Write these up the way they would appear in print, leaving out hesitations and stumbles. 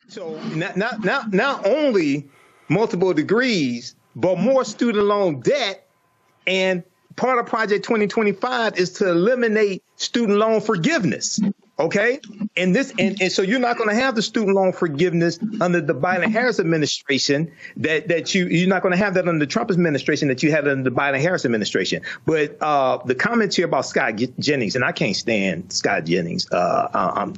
So not only multiple degrees, but more student loan debt. And part of Project 2025 is to eliminate student loan forgiveness. Okay. And so you're not going to have the student loan forgiveness under the Biden-Harris administration that you're not going to have that under the Trump administration that you had under the Biden-Harris administration. But the comments here about Scott Jennings, and I can't stand Scott Jennings. I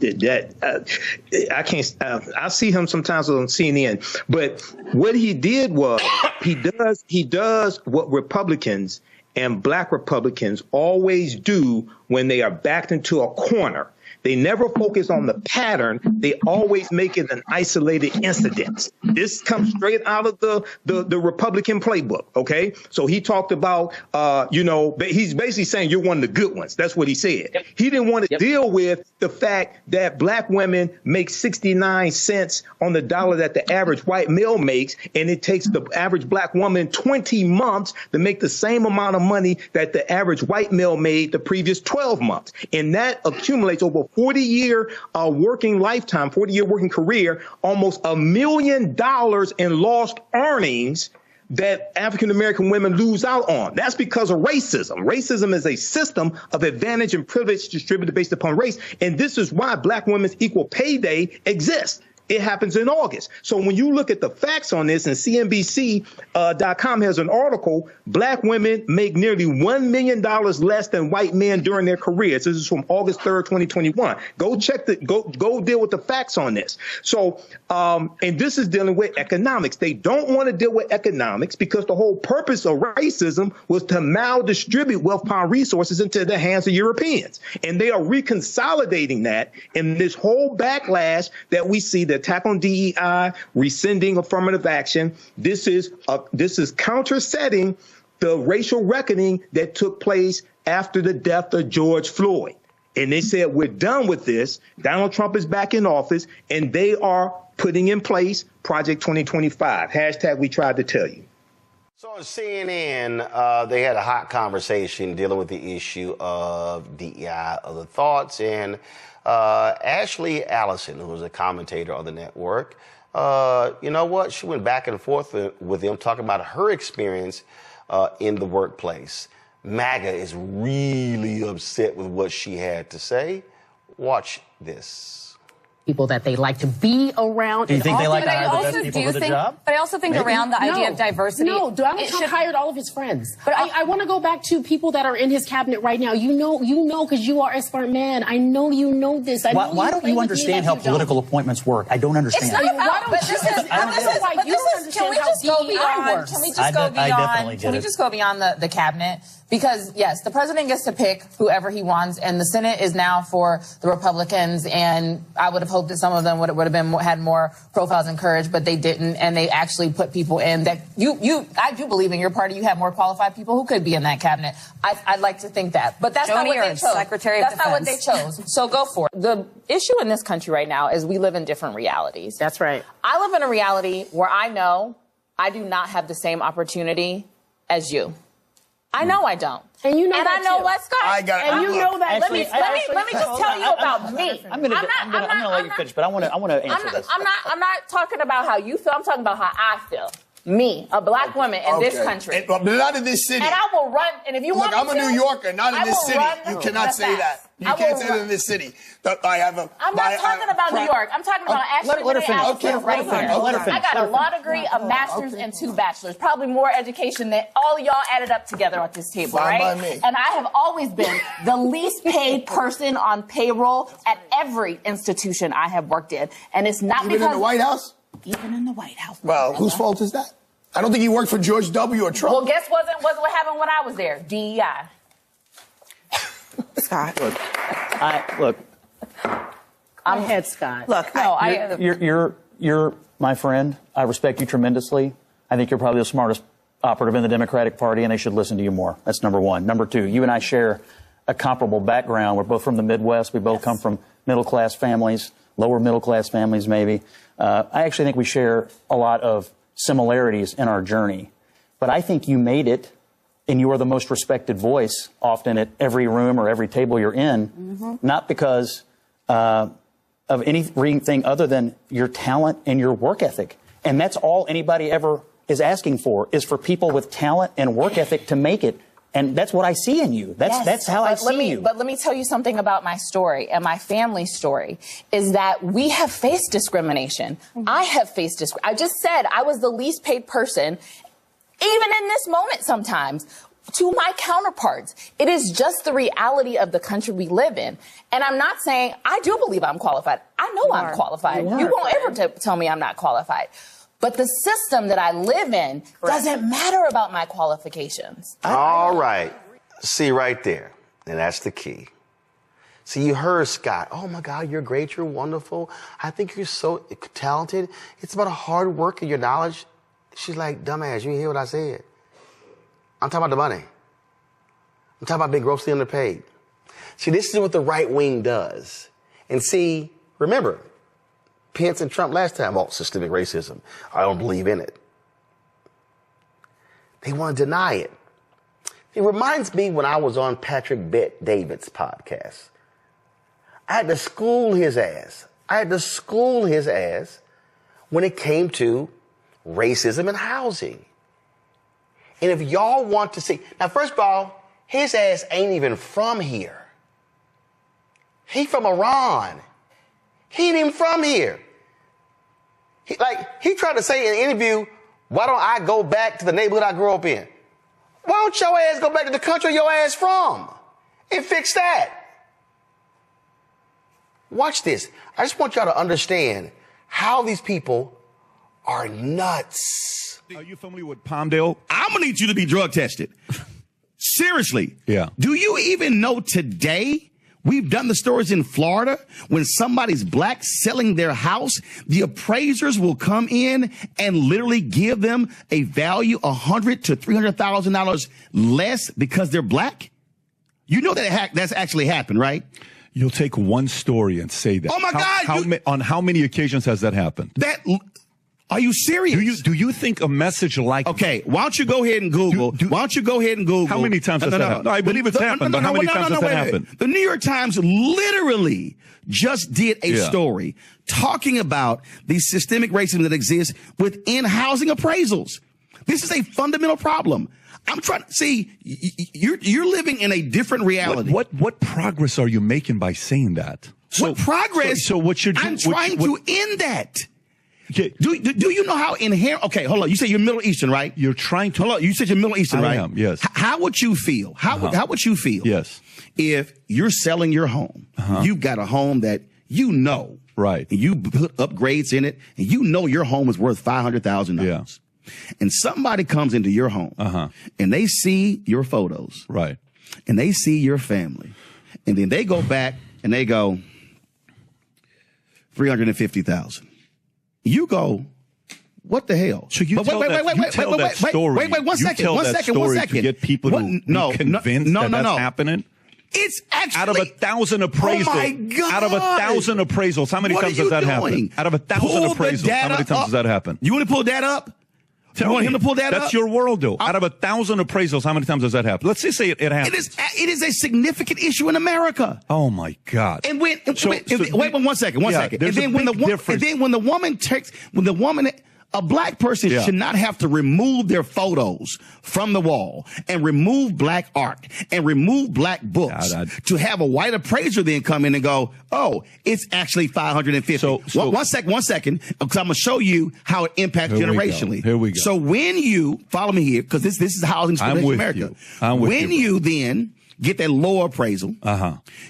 can't. I see him sometimes on CNN. But what he did was he does what Republicans and Black Republicans always do when they are backed into a corner. They never focus on the pattern. They always make it an isolated incident. This comes straight out of the Republican playbook. OK, so he talked about, he's basically saying you're one of the good ones. That's what he said. Yep. He didn't want to deal with the fact that Black women make 69 cents on the dollar that the average white male makes. And it takes the average Black woman 20 months to make the same amount of money that the average white male made the previous 12 months. And that accumulates over 40-year working lifetime, 40-year working career, almost $1 million in lost earnings that African-American women lose out on. That's because of racism. Racism is a system of advantage and privilege distributed based upon race. And this is why Black women's equal pay day exists. It happens in August. So when you look at the facts on this, and CNBC.com has an article, Black women make nearly $1 million less than white men during their careers. This is from August 3rd, 2021. Go check go deal with the facts on this. So, and this is dealing with economics. They don't want to deal with economics because the whole purpose of racism was to maldistribute wealth, power, resources into the hands of Europeans. And they are reconsolidating that in this whole backlash that we see, the attack on DEI, rescinding affirmative action. This is countersetting the racial reckoning that took place after the death of George Floyd. And they said, we're done with this. Donald Trump is back in office, and they are putting in place Project 2025. Hashtag we tried to tell you. So on CNN, they had a hot conversation dealing with the issue of DEI, other thoughts, and Ashley Allison, who was a commentator on the network, you know what? She went back and forth with him, talking about her experience in the workplace. MAGA is really upset with what she had to say. Watch this. People that they like to be around. Do you think they like to hire the best people for the job? But I also think around the idea of diversity. No, Donald Trump hired all of his friends. But I want to go back to people that are in his cabinet right now. You know, because you are a smart man. I know you know this. Why don't you understand how political appointments work? I don't understand. It's not about, but this is, can we just go beyond, can we just go beyond the cabinet? Because, yes, the president gets to pick whoever he wants, and the Senate is now for the Republicans, and I would have hoped that some of them would have been had more profiles and courage, but they didn't, and they actually put people in that I do believe in your party you have more qualified people who could be in that cabinet. I'd like to think that. But that's not what they chose. That's not what they chose. So go for it. The issue in this country right now is we live in different realities. That's right. I live in a reality where I know I do not have the same opportunity as you. I know I don't. And you know and that I know too. Let's go. And you know that. Let me just tell you about me. I'm gonna let you finish, but I want to answer this. I'm not talking about how you feel. I'm talking about how I feel. Me, a Black woman in this country. But not in this city. And I will run. And if you want I'm a New Yorker, not in this city. You cannot say that. You can't say that in this city. I'm not talking about New York. I'm talking about Ashley Allison right here. I got a law degree, a master's, and 2 bachelors. Probably more education than all of y'all added up together at this table, right? And I have always been the least paid person on payroll at every institution I have worked in. And it's not because... Even in the White House? Even in the White House. Well, whose fault is that? I don't think he worked for George W. or Trump. Well, guess what happened when I was there? DEI. Scott. Look. I'm head Scott. Look, you're my friend. I respect you tremendously. I think you're probably the smartest operative in the Democratic Party, and they should listen to you more. That's number one. Number two, you and I share a comparable background. We're both from the Midwest. We both come from middle-class families, lower middle-class families maybe. I actually think we share a lot of similarities in our journey. But I think you made it, and you are the most respected voice often at every room or every table you're in, not because of anything other than your talent and your work ethic. And that's all anybody ever is asking for, is for people with talent and work ethic to make it. And that's what I see in you. That's how I see you. But let me tell you something about my story and my family's story, is that we have faced discrimination. I have faced discrimination. I just said I was the least paid person, even in this moment sometimes, to my counterparts. It is just the reality of the country we live in. And I'm not saying, I do believe I'm qualified. I know I'm qualified. You won't ever tell me I'm not qualified. But the system that I live in doesn't matter about my qualifications. All right. See right there. And that's the key. See, you heard Scott. Oh, my God, you're great. You're wonderful. I think you're so talented. It's about hard work and your knowledge. She's like, dumbass, you didn't hear what I said. I'm talking about the money. I'm talking about being grossly underpaid. See, this is what the right wing does. And see, remember, Pence and Trump last time, systemic racism. I don't believe in it. They want to deny it. It reminds me when I was on Patrick Bet-David's podcast. I had to school his ass. When it came to racism and housing. And if y'all want to see, now first of all, his ass ain't even from here. He from Iran. He ain't even from here. He tried to say in an interview, why don't I go back to the neighborhood I grew up in? Why don't your ass go back to the country your ass from and fix that? Watch this. I just want y'all to understand how these people are nuts. Are you familiar with Palmdale? I'm going to need you to be drug tested. Seriously. Yeah. Do you even know today? We've done the stories in Florida. When somebody's black selling their house, the appraisers will come in and literally give them a value $100,000 to $300,000 less because they're black. You know that's actually happened, right? You'll take one story and say that. Oh my God! On how many occasions has that happened? Are you serious? Do you think a message like why don't you go ahead and Google? Why don't you go ahead and Google? How many times has that happened? No, I believe it's happened, but how many times has that happened? The New York Times literally just did a story talking about the systemic racism that exists within housing appraisals. This is a fundamental problem. I'm trying to see, you're living in a different reality. What progress are you making by saying that? What progress? So what you're doing? I'm trying to end that. Okay. Do you know how inherent? Okay, hold on. You say you're Middle Eastern, right? You're trying to. Hold on. You said you're Middle Eastern, right? I am. Yes. How would you feel? How would you feel? Yes. If you're selling your home, you've got a home that you know, right? And you put upgrades in it, and you know your home is worth $500,000. Yeah. And somebody comes into your home, and they see your photos, right? And they see your family, and then they go back and they go $350,000. You go, what the hell? So you tell that story. Wait, one second. To get people to be convinced that's happening. It's actually out of 1,000 appraisals. Oh my God. Out of 1,000 appraisals, how many times does that happen? Out of 1,000 appraisals, how many times does that happen? You want to pull that up? You want him to pull that up? That's your world, though. Out of 1,000 appraisals, how many times does that happen? Let's just say it happens. It is a significant issue in America. Oh my God! And wait, one second. And then when the woman, a black person should not have to remove their photos from the wall and remove black art and remove black books to have a white appraiser then come in and go, oh, it's actually 550. So one second, because I'm going to show you how it impacts generationally. Here we go. So when you follow me here, because this is housing in America. When you then get that lower appraisal,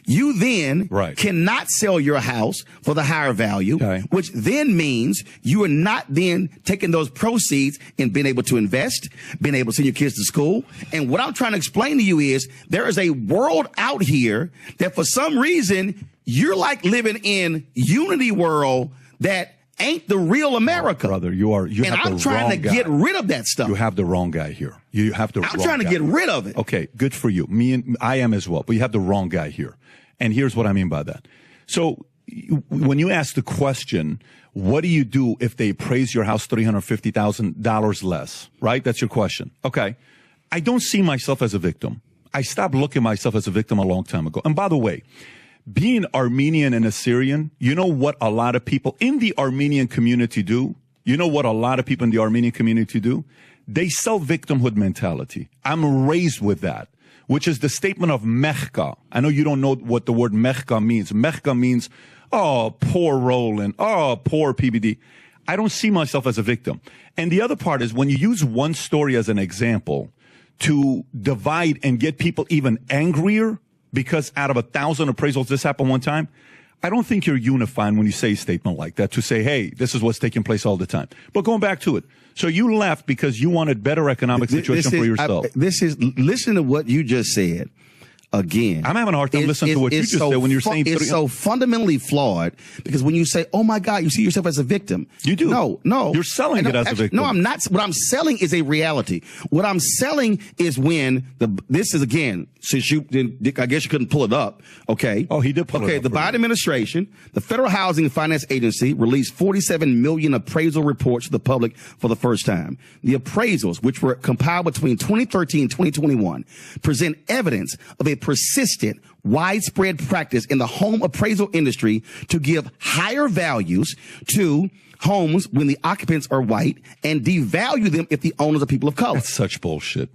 you then cannot sell your house for the higher value, which then means you are not then taking those proceeds and being able to invest, being able to send your kids to school. And what I'm trying to explain to you is there is a world out here that for some reason you're like living in Unity world that ain't the real America. Brother, I'm trying to get rid of that stuff. You have the wrong guy here. I'm trying to get rid of it. Okay, good for you. I am as well, but you have the wrong guy here. And here's what I mean by that. So when you ask the question, what do you do if they appraise your house $350,000 less, right? That's your question. Okay. I don't see myself as a victim. I stopped looking at myself as a victim a long time ago. And by the way, being Armenian and Assyrian, you know what a lot of people in the Armenian community do? You know what a lot of people in the Armenian community do? They sell victimhood mentality. I'm raised with that, which is the statement of mechka. I know you don't know what the word mechka means. Mechka means, oh, poor Roland. Oh, poor PBD. I don't see myself as a victim. And the other part is when you use one story as an example to divide and get people even angrier because out of 1,000 appraisals this happened one time, I don't think you're unifying when you say a statement like that to say, hey, this is what's taking place all the time. But going back to it. So you left because you wanted better economic situation for yourself. Listen to what you just said. Again, I'm having a hard time listening to what you just said when you're saying it's so fundamentally flawed because when you say, oh my God, you see yourself as a victim. You do. No. You're selling it as a victim. No, I'm not. What I'm selling is a reality. What I'm selling is when this is again, since you didn't, I guess you couldn't pull it up. Okay. Oh, he did pull it up. Okay. The Biden administration, the Federal Housing and Finance Agency released 47 million appraisal reports to the public for the first time. The appraisals, which were compiled between 2013 and 2021, present evidence of a persistent, widespread practice in the home appraisal industry to give higher values to homes when the occupants are white and devalue them if the owners are people of color. That's such bullshit.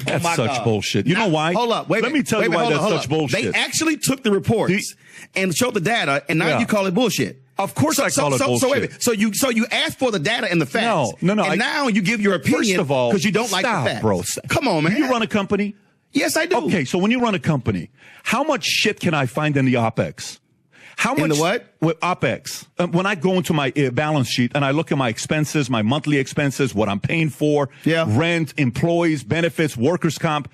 That's such bullshit. You know why? Hold up. Let me tell you why that's such bullshit. They actually took the reports and showed the data, and now you call it bullshit. Of course I call it bullshit. So you ask for the data and the facts. No. And now you give your opinion first of all, because you don't like the facts. Bro. Come on, man. Do you run a company? Yes, I do. Okay, so when you run a company, how much shit can I find in the OPEX? How much in the what? With OPEX. When I go into my balance sheet and I look at my expenses, my monthly expenses, what I'm paying for, rent, employees, benefits, workers' comp,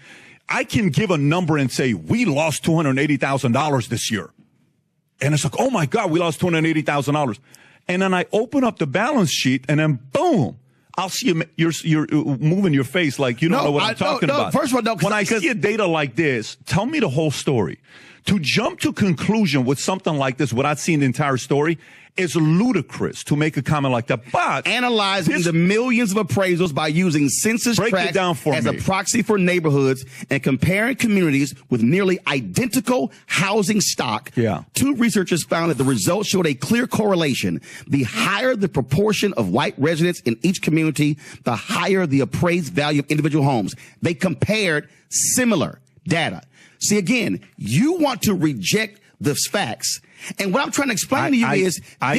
I can give a number and say, we lost $280,000 this year. And it's like, oh my God, we lost $280,000. And then I open up the balance sheet and then boom. I'll see you're moving your face like you don't know what I'm talking about. First of all, when I see a data like this, tell me the whole story. To jump to conclusion with something like this without seeing the entire story is ludicrous to make a comment like that. But analyzing the millions of appraisals by using census tracts as a proxy for neighborhoods and comparing communities with nearly identical housing stock, two researchers found that the results showed a clear correlation. The higher the proportion of white residents in each community, the higher the appraised value of individual homes. They compared similar data. See, again, you want to reject the facts. And what I'm trying to explain to you is I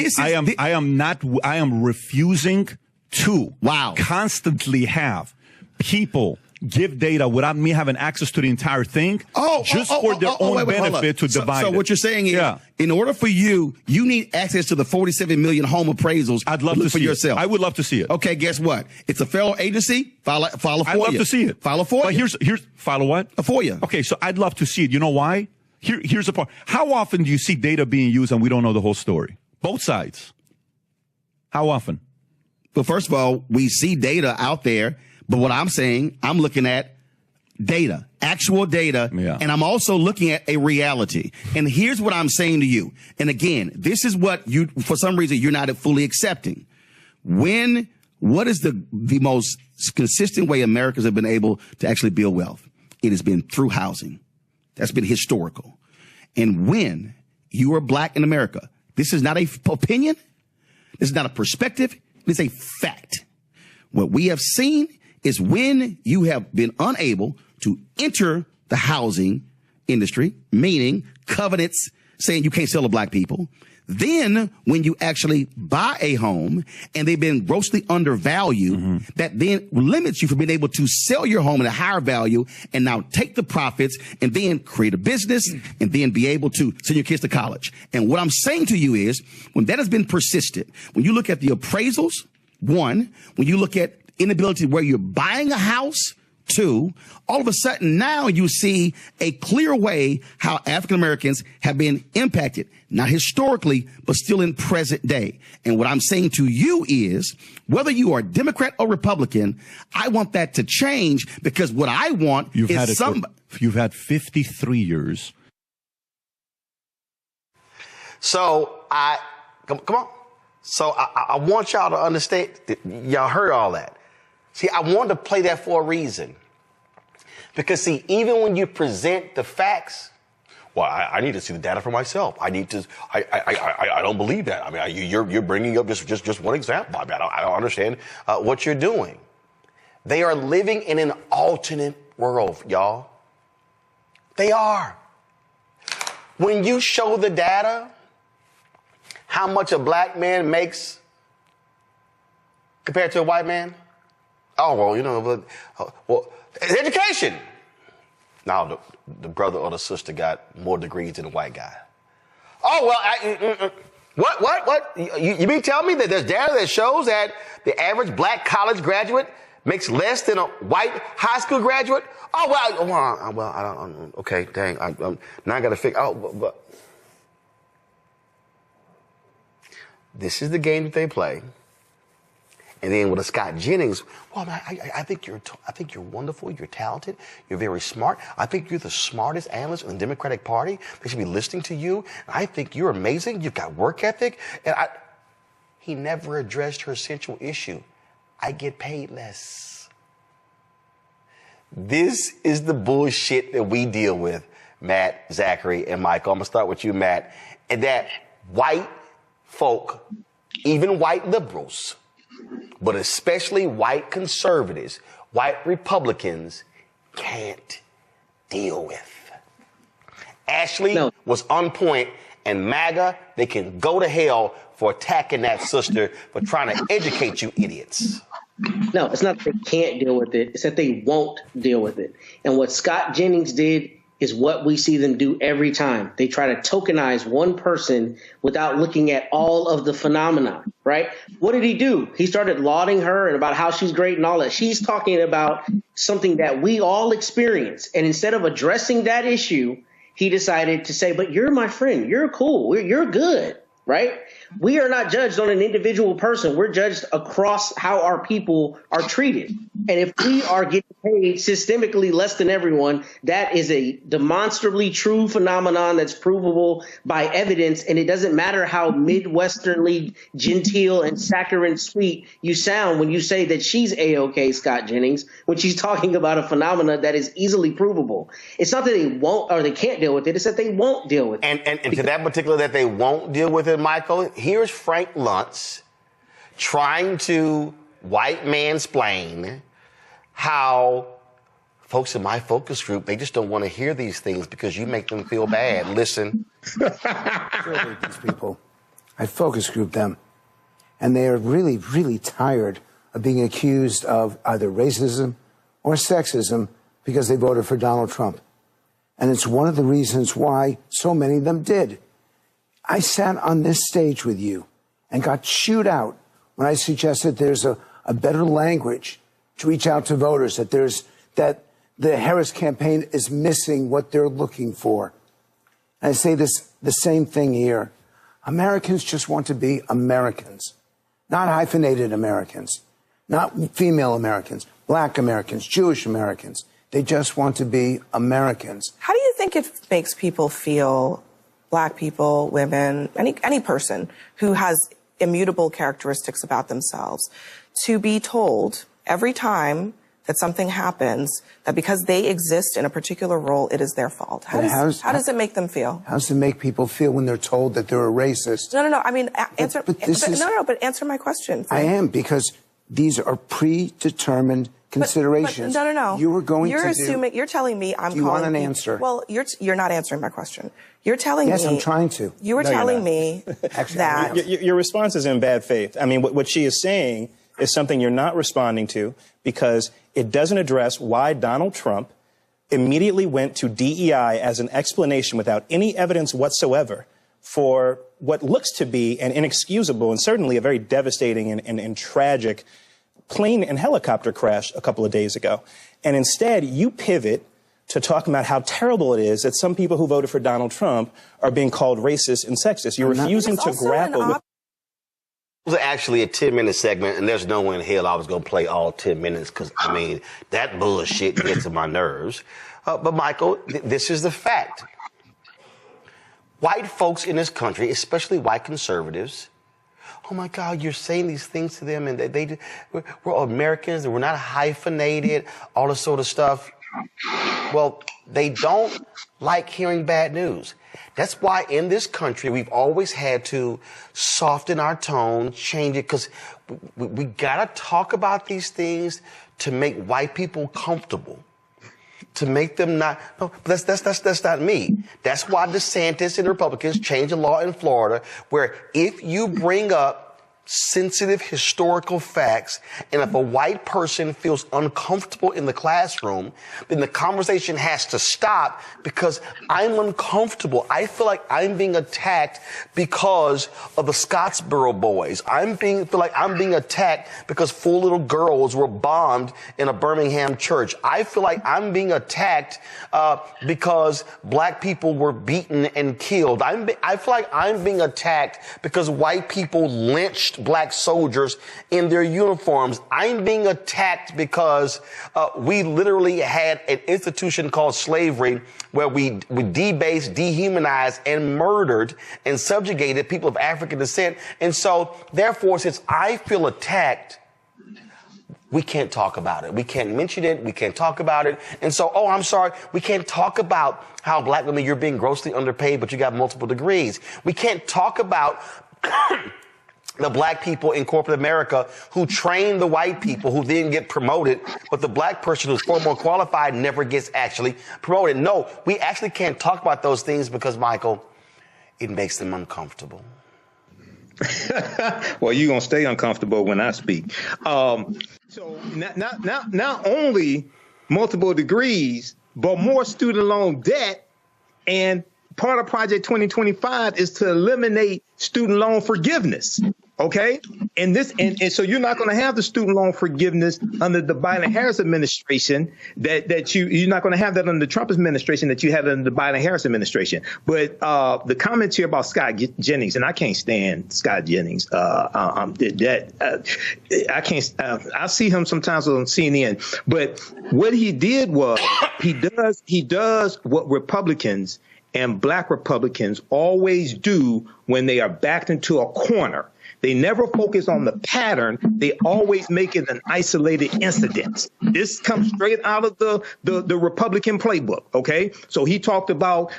am refusing to constantly have people give data without me having access to the entire thing just for their own benefit to divide So what you're saying is, in order for you need access to the 47 million home appraisals. I'd love to see yourself. I would love to see it. Okay, guess what? It's a federal agency. File a FOIA. I'd love to see it. File a FOIA. But here's file a what? A FOIA. Okay, so I'd love to see it. You know why? Here's the part. How often do you see data being used and we don't know the whole story? Both sides. How often? Well, first of all, we see data out there. But what I'm saying, I'm looking at data, actual data, and I'm also looking at a reality. And here's what I'm saying to you. And again, this is what you, for some reason, you're not fully accepting. What is the most consistent way Americans have been able to actually build wealth? It has been through housing. That's been historical. And when you are black in America, this is not an opinion. This is not a perspective. It is a fact. What we have seen is when you have been unable to enter the housing industry, meaning covenants saying you can't sell to black people. Then when you actually buy a home and they've been grossly undervalued, that then limits you from being able to sell your home at a higher value and now take the profits and then create a business and then be able to send your kids to college. And what I'm saying to you is when that has been persistent, when you look at the appraisals, one, when you look at inability where you're buying a house, two, all of a sudden now you see a clear way how African Americans have been impacted, not historically, but still in present day. And what I'm saying to you is whether you are Democrat or Republican, I want that to change because what I want you've had 53 years. So come on. So I want y'all to understand. Y'all heard all that. See, I wanted to play that for a reason. Because, see, even when you present the facts, Well, I need to see the data for myself. I don't believe that. I mean, you're bringing up just one example. I mean, I don't understand what you're doing. They are living in an alternate world, y'all. They are. When you show the data, how much a black man makes compared to a white man? Oh, well, you know, well, education. Now, the brother or the sister got more degrees than a white guy. Oh, well, what? You mean tell me that there's data that shows that the average black college graduate makes less than a white high school graduate? Oh, well, I don't, okay, dang, now I got to figure, but this is the game that they play. And then with a Scott Jennings, well, man, I think you're wonderful. You're talented. You're very smart. I think you're the smartest analyst in the Democratic Party. They should be listening to you. I think you're amazing. You've got work ethic. And he never addressed her central issue. I get paid less. This is the bullshit that we deal with, Matt, Zachary, and Michael. I'm going to start with you, Matt. And that white folk, even white liberals, but especially white conservatives, white Republicans, can't deal with. Ashley was on point, and MAGA, they can go to hell for attacking that sister for trying to educate you idiots. No, it's not that they can't deal with it. It's that they won't deal with it. And what Scott Jennings did is what we see them do every time. They try to tokenize one person without looking at all of the phenomena, right? What did he do? He started lauding her and about how she's great and all that. She's talking about something that we all experience. And instead of addressing that issue, he decided to say, but you're my friend. You're cool. You're good, right? We are not judged on an individual person. We're judged across how our people are treated. And if we are getting paid systemically less than everyone, that is a demonstrably true phenomenon that's provable by evidence. And it doesn't matter how Midwesternly genteel and saccharine sweet you sound when you say that she's A-OK, Scott Jennings, when she's talking about a phenomena that is easily provable. It's not that they won't or they can't deal with it. It's that they won't deal with it. And to that particular that they won't deal with it, Michael, here's Frank Luntz trying to white mansplain how folks in my focus group, they just don't want to hear these things because you make them feel bad. Listen. Surely these people, I focus group them, and they are really, really tired of being accused of either racism or sexism because they voted for Donald Trump. And it's one of the reasons why so many of them did. I sat on this stage with you and got chewed out when I suggested there's a better language to reach out to voters, that the Harris campaign is missing what they're looking for. And I say the same thing here. Americans just want to be Americans, not hyphenated Americans, not female Americans, black Americans, Jewish Americans. They just want to be Americans. How do you think it makes people feel, black people, women, any person who has immutable characteristics about themselves, to be told every time that something happens that because they exist in a particular role, it is their fault? How does it make them feel? How does it make people feel when they're told that they're a racist? No. I mean, answer. But answer my question. I am, because these are predetermined considerations. But no. You were going you're to assuming. You're telling me I'm. Do you calling want an people, answer? Well, you're not answering my question. You're telling me. Yes, I'm trying to. You were telling me that your response is in bad faith. I mean, what she is saying is something you're not responding to because it doesn't address why Donald Trump immediately went to DEI as an explanation without any evidence whatsoever for what looks to be an inexcusable and certainly a very devastating and tragic plane and helicopter crash a couple of days ago. And instead, you pivot to talking about how terrible it is that some people who voted for Donald Trump are being called racist and sexist. You're refusing to grapple with. It was actually a 10-minute segment, and there's no way in hell I was going to play all 10 minutes because, I mean, that bullshit gets on my nerves. But, Michael, this is the fact. White folks in this country, especially white conservatives, oh, my God, you're saying these things to them, and we're Americans, and we're not hyphenated, all this sort of stuff. Well, they don't like hearing bad news. That's why in this country, we've always had to soften our tone, change it, because we got to talk about these things to make white people comfortable, to make them not, no, that's not me. That's why DeSantis and Republicans changed the law in Florida, where if you bring up sensitive historical facts, and if a white person feels uncomfortable in the classroom, then the conversation has to stop because I'm uncomfortable. I feel like I'm being attacked because of the Scottsboro boys. feel like I'm being attacked because 4 little girls were bombed in a Birmingham church. I feel like I'm being attacked because black people were beaten and killed. I feel like I'm being attacked because white people lynched black soldiers in their uniforms. I'm being attacked because we literally had an institution called slavery where we debased, dehumanized, and murdered and subjugated people of African descent. And so, therefore, since I feel attacked, we can't talk about it. We can't mention it. We can't talk about it. And so, oh, I'm sorry, we can't talk about how black women, you're being grossly underpaid, but you got multiple degrees. We can't talk about the black people in corporate America who train the white people who then get promoted, but the black person who's far more qualified never gets actually promoted. No, we actually can't talk about those things because, Michael, it makes them uncomfortable. Well, you're going to stay uncomfortable when I speak. So not only multiple degrees, but more student loan debt. And part of Project 2025 is to eliminate student loan forgiveness. OK, and so you're not going to have the student loan forgiveness under the Biden-Harris administration that you're not going to have that under the Trump administration that you had under the Biden-Harris administration. But the comments here about Scott Jennings, and I can't stand Scott Jennings. I can't. I see him sometimes on CNN. But what he did was he does what Republicans and black Republicans always do when they are backed into a corner. They never focus on the pattern. They always make it an isolated incident. This comes straight out of the Republican playbook. OK, so he talked about,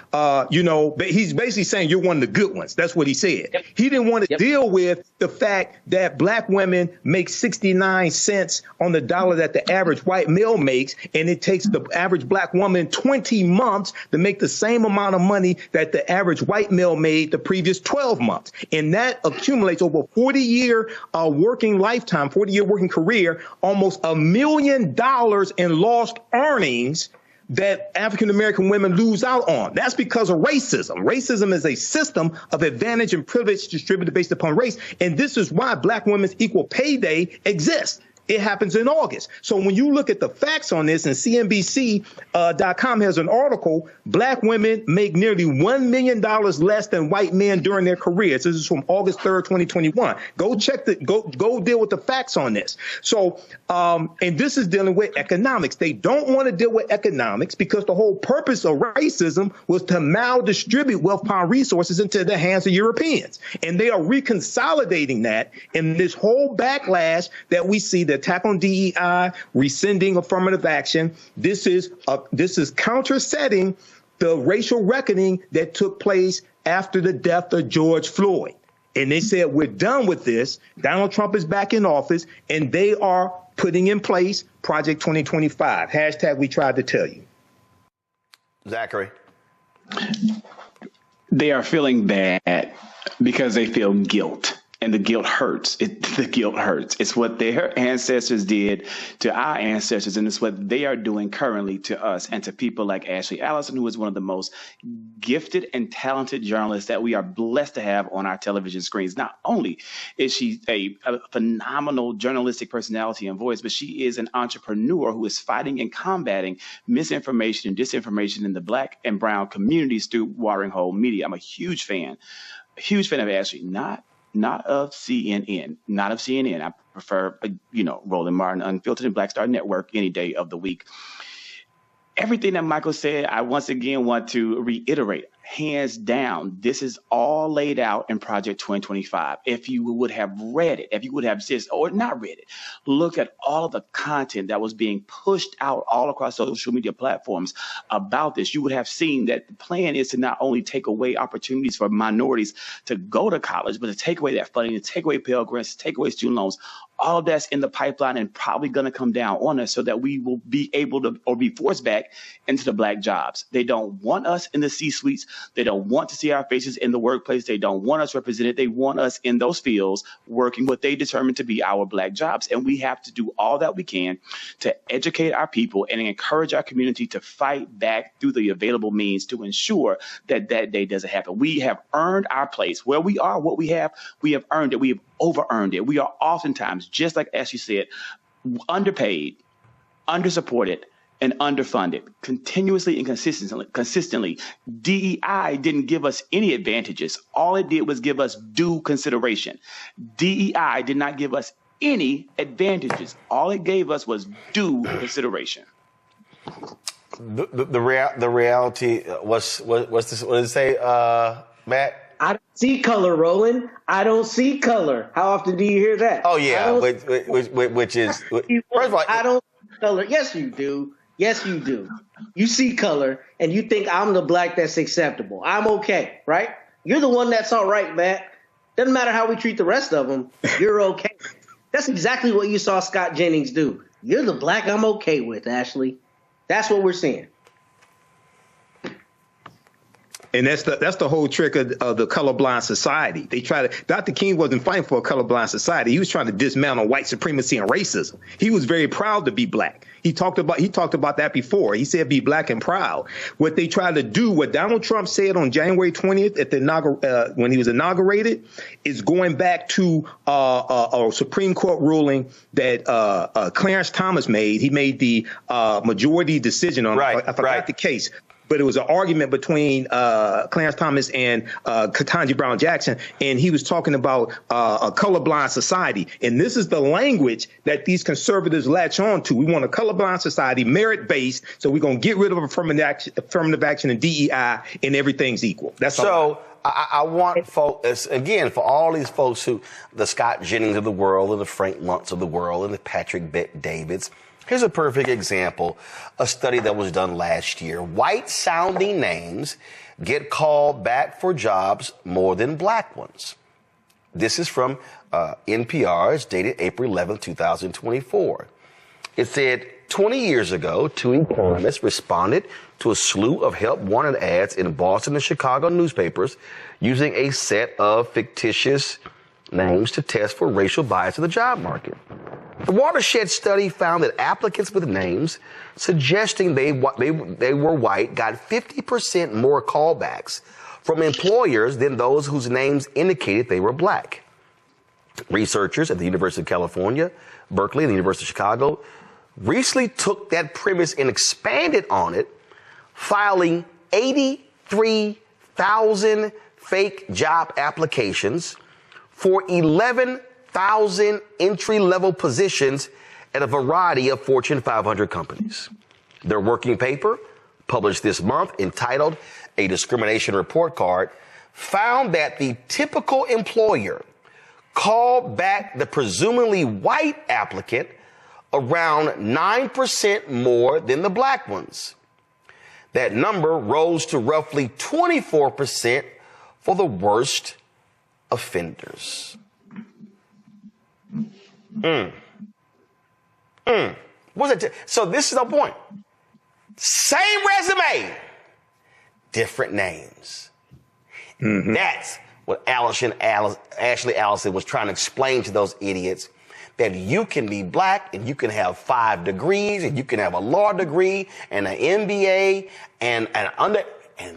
he's basically saying you're one of the good ones. That's what he said. Yep. He didn't want to deal with the fact that black women make 69 cents on the dollar that the average white male makes. And it takes the average black woman 20 months to make the same amount of money that the average white male made the previous 12 months. And that accumulates over 40-year working lifetime, 40-year working career, almost $1 million in lost earnings that African-American women lose out on. That's because of racism. Racism is a system of advantage and privilege distributed based upon race. And this is why Black Women's Equal Pay Day exists. It happens in August. So when you look at the facts on this, and CNBC.com has an article, black women make nearly $1 million less than white men during their careers. This is from August 3rd, 2021. Go check go deal with the facts on this. So, and this is dealing with economics. They don't want to deal with economics because the whole purpose of racism was to maldistribute wealth, power, and resources into the hands of Europeans. And they are reconsolidating that in this whole backlash that we see, the attack on DEI, rescinding affirmative action. This is countersetting the racial reckoning that took place after the death of George Floyd. And they said, we're done with this. Donald Trump is back in office, and they are putting in place Project 2025. Hashtag we tried to tell you. Zachary. They are feeling bad because they feel guilt. And the guilt hurts. The guilt hurts. It's what their ancestors did to our ancestors, and it's what they are doing currently to us and to people like Ashley Allison, who is one of the most gifted and talented journalists that we are blessed to have on our television screens. Not only is she a phenomenal journalistic personality and voice, but she is an entrepreneur who is fighting and combating misinformation and disinformation in the Black and brown communities through Watering Hole Media. I'm a huge fan of Ashley, not of CNN, I prefer, Roland Martin, Unfiltered, and Black Star Network any day of the week. Everything that Michael said, I once again want to reiterate. hands down, this is all laid out in Project 2025. If you would have read it, if you would have just, or not read it, look at all of the content that was being pushed out all across social media platforms about this, you would have seen that the plan is to not only take away opportunities for minorities to go to college, but to take away that funding, to take away Pell Grants, to take away student loans. All of that's in the pipeline and probably going to come down on us so that we will be able to, or be forced back into the black jobs. They don't want us in the C-suites. They don't want to see our faces in the workplace. They don't want us represented. They want us in those fields working what they determine to be our black jobs. And we have to do all that we can to educate our people and encourage our community to fight back through the available means to ensure that that day doesn't happen. We have earned our place. Where we are, what we have earned it. We have over-earned it. We are oftentimes, just like Ashley said, underpaid, undersupported, and underfunded continuously and consistently. DEI didn't give us any advantages. All it did was give us due consideration. DEI did not give us any advantages. All it gave us was due consideration. The reality, what's this? What did it say, Matt? I don't see color, Roland. I don't see color. How often do you hear that? Oh yeah, which is first of all, I don't see color. Yes, you do. Yes, you do. You see color, and you think I'm the black that's acceptable. I'm okay, right? You're the one that's all right, Matt. Doesn't matter how we treat the rest of them. You're okay. That's exactly what you saw Scott Jennings do. You're the black I'm okay with, Ashley. That's what we're seeing. And that's the whole trick of the colorblind society. They try to. Dr. King wasn't fighting for a colorblind society. He was trying to dismantle white supremacy and racism. He was very proud to be black. He talked about that before. He said, "Be black and proud." What they tried to do, what Donald Trump said on January 20th at the when he was inaugurated, is going back to a Supreme Court ruling that Clarence Thomas made. He made the majority decision on. I forgot the case. But it was an argument between Clarence Thomas and Ketanji Brown Jackson, and he was talking about a colorblind society. And this is the language that these conservatives latch on to. We want a colorblind society, merit-based, so we're going to get rid of affirmative action and DEI, and everything's equal. That's all. So I want folks, again, for all these folks who, the Scott Jennings of the world and the Frank Luntz of the world and the Patrick Bet-Davids, here's a perfect example, a study that was done last year. White-sounding names get called back for jobs more than black ones. This is from NPR. It's dated April 11, 2024. It said, 20 years ago, two economists responded to a slew of help-wanted ads in Boston and Chicago newspapers using a set of fictitious names to test for racial bias in the job market. The Watershed study found that applicants with names suggesting they were white got 50% more callbacks from employers than those whose names indicated they were black. Researchers at the University of California, Berkeley, and the University of Chicago recently took that premise and expanded on it, filing 83,000 fake job applications for 11,000 entry-level positions at a variety of Fortune 500 companies. Their working paper, published this month, entitled A Discrimination Report Card, found that the typical employer called back the presumably white applicant around 9% more than the black ones. That number rose to roughly 24% for the worst offenders. What's it? So this is the point. Same resume, different names. Mm-hmm. That's what Ashley Allison was trying to explain to those idiots, that you can be black and you can have 5 degrees and you can have a law degree and an MBA and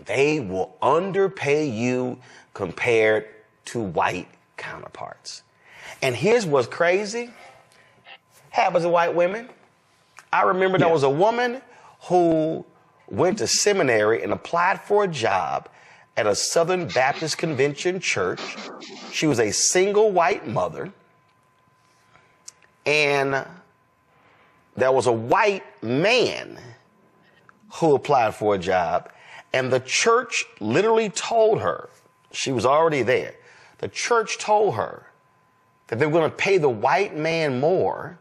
they will underpay you compared to white counterparts. And here's what's crazy. Happens to white women. I remember there was a woman who went to seminary and applied for a job at a Southern Baptist Convention church. She was a single white mother. And there was a white man who applied for a job. And the church literally told her, she was already there. The church told her that they were going to pay the white man more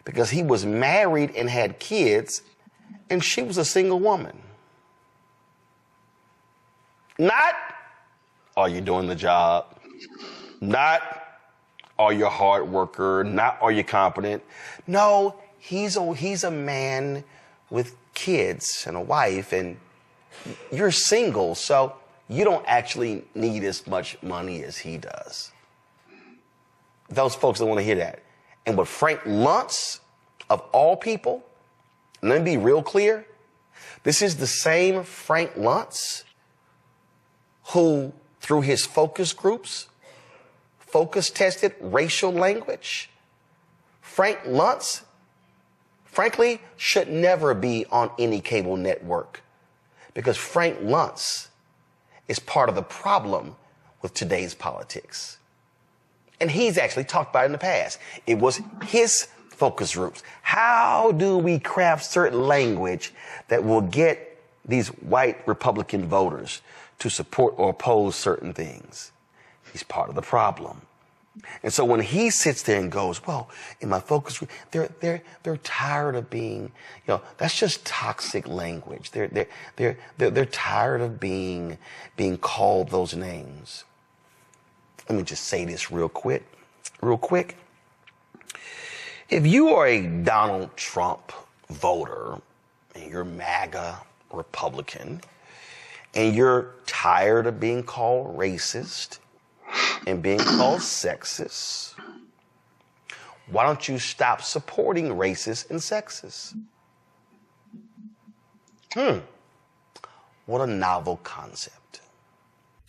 because he was married and had kids, and she was a single woman. Not, are you doing the job? Not, are you a hard worker? Not, are you competent? No, he's a man with kids and a wife, and you're single, so you don't actually need as much money as he does. Those folks don't want to hear that. And what Frank Luntz, of all people, let me be real clear, this is the same Frank Luntz who, through his focus groups, focus tested racial language. Frank Luntz, frankly, should never be on any cable network because Frank Luntz is part of the problem with today's politics. And he's actually talked about it in the past. It was his focus groups. How do we craft certain language that will get these white Republican voters to support or oppose certain things? He's part of the problem. And so when he sits there and goes, well, in my focus group, they're tired of being, that's just toxic language. They're tired of being called those names. Let me just say this real quick. If you are a Donald Trump voter and you're MAGA Republican and you're tired of being called racist and being called sexist, why don't you stop supporting racists and sexists? What a novel concept.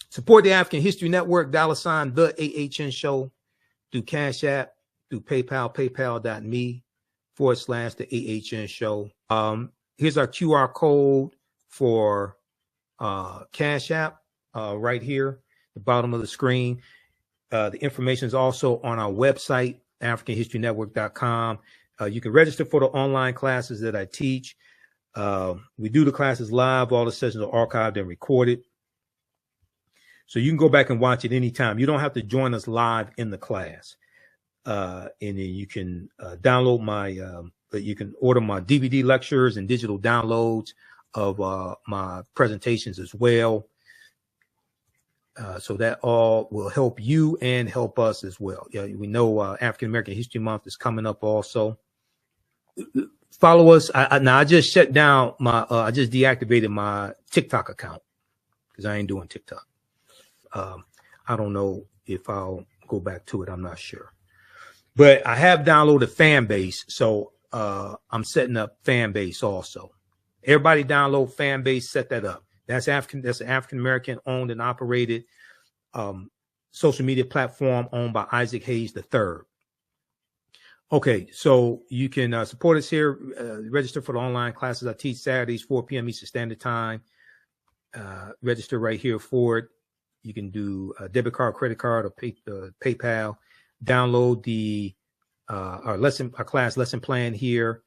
Support the African History Network, $ the AHN Show, through Cash App, through PayPal, paypal.me/the AHN Show. Here's our QR code for Cash App right here, the bottom of the screen. The information is also on our website, AfricanHistoryNetwork.com. You can register for the online classes that I teach. We do the classes live. All the sessions are archived and recorded. So you can go back and watch it anytime. You don't have to join us live in the class. And then you can download you can order my DVD lectures and digital downloads of my presentations as well. So that all will help you and help us as well. Yeah, we know African American History Month is coming up also. Follow us. I just shut down I just deactivated my TikTok account because I ain't doing TikTok. I don't know if I'll go back to it. I'm not sure. But I have downloaded Fanbase, so I'm setting up Fanbase also. Everybody download Fanbase, set that up. That's an African American owned and operated social media platform owned by Isaac Hayes III. Okay, so you can support us here. Register for the online classes I teach Saturdays, 4 p.m. Eastern Standard Time. Register right here for it. You can do a debit card, credit card, or PayPal. Download the our class lesson plan here.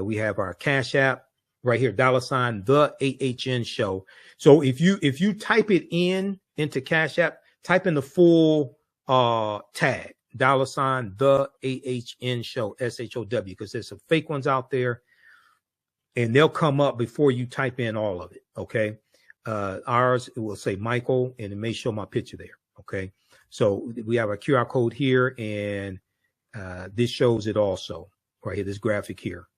We have our Cash App right here, $ the AHN Show. So if you type it into Cash App, type in the full tag, $ the AHN Show, SHOW, because there's some fake ones out there, and they'll come up before you type in all of it. Okay. Ours, it will say Michael, and it may show my picture there. Okay. So we have a QR code here, and this shows it also right here, this graphic here.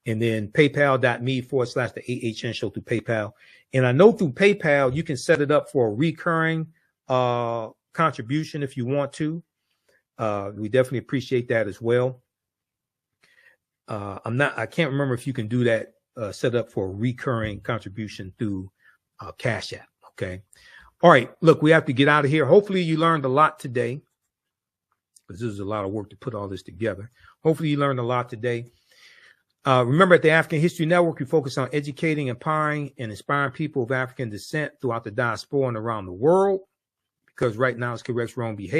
And then paypal.me/the AHN Show through PayPal. And I know through PayPal, you can set it up for a recurring contribution if you want to. We definitely appreciate that as well. I can't remember if you can do that, set up for a recurring contribution through Cash App. Okay. All right. Look, we have to get out of here. Hopefully you learned a lot today, because this is a lot of work to put all this together. Hopefully you learned a lot today. Remember, at the African History Network, we focus on educating, empowering, and inspiring people of African descent throughout the diaspora and around the world, because right now it's corrects wrong behavior.